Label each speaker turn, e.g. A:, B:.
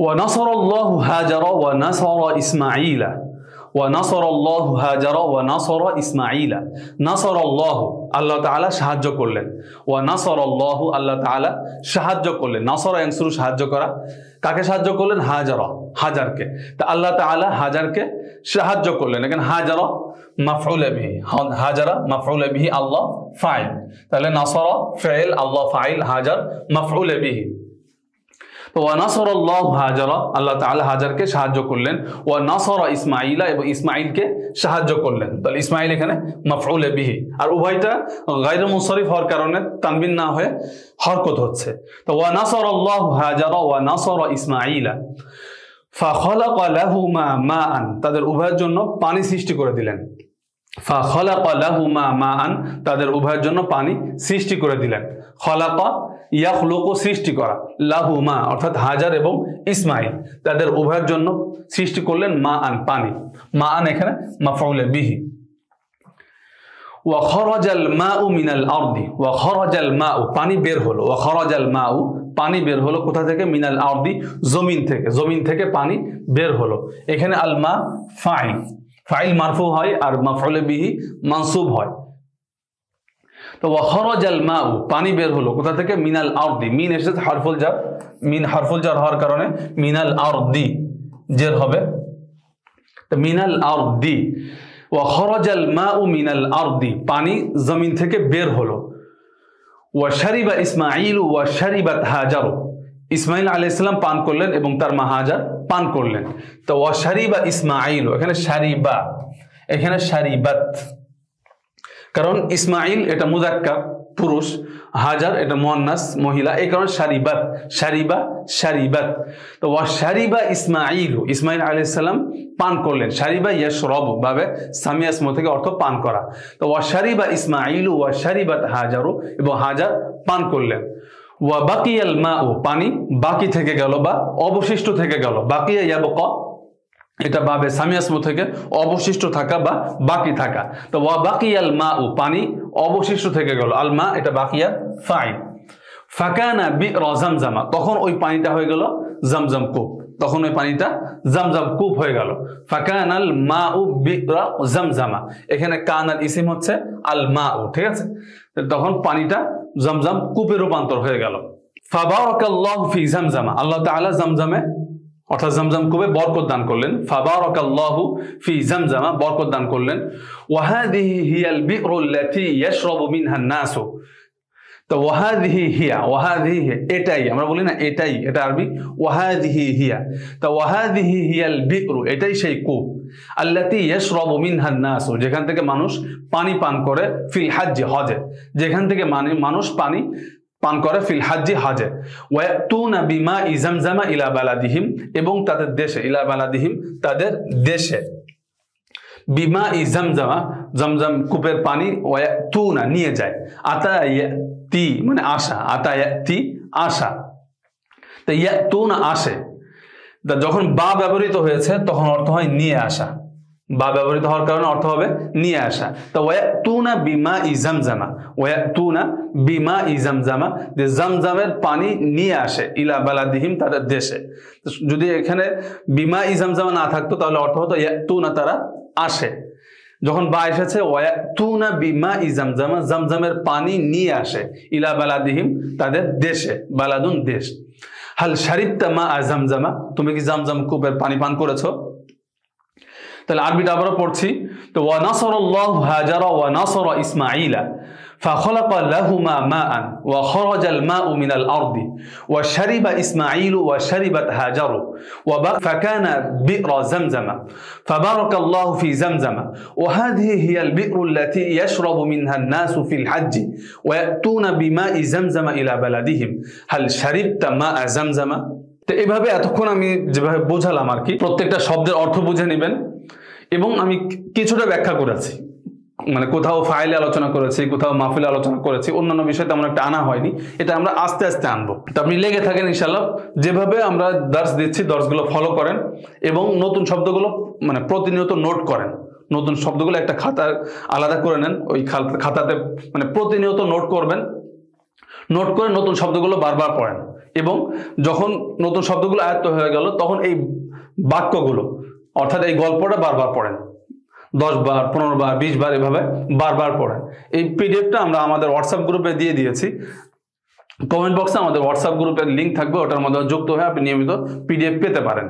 A: ওয়ানাসারাল্লাহু হাজারা ওয়া নাসারা ইসমাঈলা, ওয়ানাসারাল্লাহু হাজারা ওয়া নাসারা ইসমাঈলা। নাসারাল্লাহু আল্লাহ তাআলা সাহায্য করলেন, ওয়া নাসারাল্লাহু আল্লাহ তাআলা সাহায্য করলেন। নাসারা ইয়ানসুরু সাহায্য করা, কাকে সাহায্য করলেন? হাজারা, হাজারকে। তা আল্লাহ তাআলা হাজারকে সাহায্য করলেন। এখানে হাজারা মাফউল বিহি, হাজারা মাফউল বিহি, আল্লাহ ফাইল। তাহলে নাসারা ফাইল, আল্লাহ ফাইল, হাজার মাফউল বিহি। তো ওয়া নাসারাল্লাহু হাজারা, আল্লাহ তাআলা হাজারকে সাহায্য করলেন। ওয়া নাসারা ইসমাঈলা, এবং ইসমাঈলকে সাহায্য করলেন। তাহলে ইসমাঈল এখানে মাফউল বিহি, আর উভয়টা গায়রু মুনসারিফ হওয়ার কারণে তানবিন না হয়ে হরকত হচ্ছে। তো ওয়া নাসারাল্লাহু হাজারা ওয়া নাসারা ইসমাঈলা ফাখালাকা লাহুমা মাআন, তাদের উভয়ের জন্য পানি সৃষ্টি করে দিলেন। ফাখালাকা লাহুমা মাআন, তাদের উভয়ের জন্য পানি সৃষ্টি করে দিলেন। খালাকা ইয়াখলুকু সৃষ্টি করা, লাহুমা অর্থাৎ হাজার এবং ইসমাঈল তাদের উভয়ের জন্য সৃষ্টি করলেন মাআন পানি। মাআন এখানে মাফউল বিহি। ওয়া খরাজাল মাউ মিনাল আরদি, ওয়া খরাজাল মাউ পানি বের হলো, ওয়া খরাজাল মাউ পানি বের হলো কোথা থেকে? মিনাল আরদি জমিন থেকে, জমিন থেকে পানি বের হলো। এখানে আল মা ফাইল, ফাইল মারফু হয় আর মাফউল বিহি মানসুব হয়। তো ওয়া খরাজাল মাউ পানি বের হলো কোথা থেকে? মিনাল আরদি, মিন এসেছে হারফুল জার, মিন হারফুল জার হওয়ার কারণে মিনাল আরদি জের হবে। তো মিনাল আরদি, ওয়া খরাজাল মাউ মিনাল আরদি পানি জমিন থেকে বের হলো। ওয়া শারিবা ইসমাঈল ওয়া শারিবাত হাজার, ইসমাঈল আলাইহিস সালাম পান করলেন এবং তার মা হাজার পান করলেন। তো ওয়া শারিবা ইসমাঈল, এখানে শারিবা, এখানে শারিবাত, কারণ ইসমাঈল এটা মুযাক্কার পুরুষ, হাজার এটা মুয়ান্নাস মহিলা, এই কারণে শারিবাত, শারিবা শারিবাত। তো ওয়া শারিবা ইসমাঈল, ইসমাঈল আলাইহিস সালাম পান করলেন। শারিবা ইয়াশরাবু ভাবে সামিয়া ইসমু থেকে অর্থ পান করা। তো ওয়া শারিবা ইসমাঈল ওয়া শারিবাত হাজারু, এবং হাজার পান করলেন। ওয়া বাকিয়াল মাউ পানি বাকি থেকে গেল বা অবশিষ্ট থেকে গেল। বাকিয়া ইয়াবকা এটা বাবে সামিয়া ইসমু থেকে অবশিষ্ট থাকা বা বাকি থাকা। তো ওয়া বাকিয়াল মাউ পানি অবশিষ্ট থেকে গেল। আল মা এটা বাকিয়া ফাইল। ফাকানা বি'রা জামজামা, তখন ওই পানিটা হয়ে গেল জামজাম কূপ, তখন ওই পানিটা জামজাম কূপ হয়ে গেল। ফাকানাল মাউ বি'রা জামজামা, এখানে কানাল ইসিম হচ্ছে আল মাউ, ঠিক আছে? তখন পানিটা জামজাম কূপে রূপান্তর হয়ে গেল। ফাবারাকাল্লাহু ফি জামজামা, আল্লাহ তাআলা জামজামে অর্থাৎ জামজাম কূপে বরকত দান করলেন। ফাবারাকাল্লাহু ফি জামজামা, বরকত দান করলেন। ওয়া হাযিহি হিয়াল বি'রুল্লাতী ইয়াশরাবু মিনহান নাসু, তো ওয়াহাদিহি হিয়া, ওয়াহাদিহি এটাই, আমরা বলি না এটাই, এটা আরবি ওয়াহাদিহি হিয়া। তো ওয়াহাদিহি হিয়াল বি'রু, এটাই সেই কূপ, আল্লাতী ইয়াশরাবু মিনহান নাসু, যেখান থেকে মানুষ পানি পান করে, ফিল হাজ্জি হজে, যেখান থেকে মানুষ পানি পান করে, ফিল হাজ্জি হজে। ওয়ায়াতুনা বিমাই জামজামা ইলা বালাদিহিম, এবং তাদের দেশে, ইলা বালাদিহিম তাদের দেশে, বিমা ই জামজামা জামজাম কূপের পানি, ওয়ায়াতুনা নিয়ে যায়, আতায়াতি মানে আসা, আতায়াতি আসা। তো ইয়াতুনা আসে, যখন বা ব্যবহৃত হয়েছে তখন অর্থ হয় নিয়ে আসা, বা ব্যবহৃত হওয়ার কারণে অর্থ হবে নিয়ে আসা। তো ওয়ায়াতুনা বিমা ই জামজামা, ওয়ায়াতুনা বিমা ই জামজামা, যে জামজামের পানি নিয়ে আসে, ইলা বালাদিহিম তাদের দেশে। যদি এখানে বিমা ই জামজামা না থাকতো তাহলে অর্থ হতো ইয়াতুনা তারা আসে। যখন বা এসেছে ওয়ায়াতুনা বিমা ই জামজামা, জামজামের পানি নিয়ে আসে, ইলা বালাদিহিম তাদের দেশে, বালাদুন দেশ। হাল শারিবতা মা জামজামা, তুমি কি জামজাম কূপের পানি পান করেছো? তাহলে আরবিটা আবারও পড়ছি। তো ওয়া নাসারাল্লাহু হাজারা ওয়া নাসারা ইসমাঈলা ফাখালাকা লাহুমা মাআন ওয়া খরাজাল মাউ মিনাল আরদি ওয়া শারিবা ইসমাঈলু ওয়া শারিবাত হাজারু ওয়া ফাকানা বি'রা জামজামা ফাবারাকাল্লাহু ফি জামজামা ওয়া হাযিহি হিয়াল বি'রুল্লাতী ইয়াশরাবু মিনহান নাসু ফিল হাজ্জি ওয়া ইয়াতুনা বিমাই জামজামা ইলা বালাদিহিম হাল শারিবতা মা জামজামা। তো এভাবে এতক্ষণ আমি যেভাবে বোঝালাম আর কি, প্রত্যেকটা শব্দের অর্থ বুঝে নেবেন। এবং আমি কিছুটা ব্যাখ্যা করেছি, মানে কোথাও ফাইলে আলোচনা করেছি, কোথাও মাহফিলে আলোচনা করেছি, অন্যান্য বিষয় তেমন একটা আনা হয়নি, এটা আমরা আস্তে আস্তে আনবো। তো আপনি লেগে থাকেন ইনশাল্লাহ, যেভাবে আমরা দার্স দিচ্ছি দার্সগুলো ফলো করেন এবং নতুন শব্দগুলো মানে প্রতিনিয়ত নোট করেন। নতুন শব্দগুলো একটা খাতা আলাদা করে নেন, ওই খাতাতে মানে প্রতিনিয়ত নোট করবেন, নোট করে নতুন শব্দগুলো বারবার পড়েন। এবং যখন নতুন শব্দগুলো আয়ত্ত হয়ে গেল তখন এই বাক্যগুলো অর্থাৎ এই গল্পটা বারবার পড়েন, 10 বার 15 বার 20 বার এভাবে বারবার পড়েন। এই পিডিএফটা আমরা আমাদের হোয়াটসঅ্যাপ গ্রুপে দিয়ে দিয়েছি, কমেন্ট বক্সে আমাদের হোয়াটসঅ্যাপ গ্রুপের লিঙ্ক থাকবে, ওটার মধ্যে যুক্ত হয়ে আপনি নিয়মিত পিডিএফ পেতে পারেন।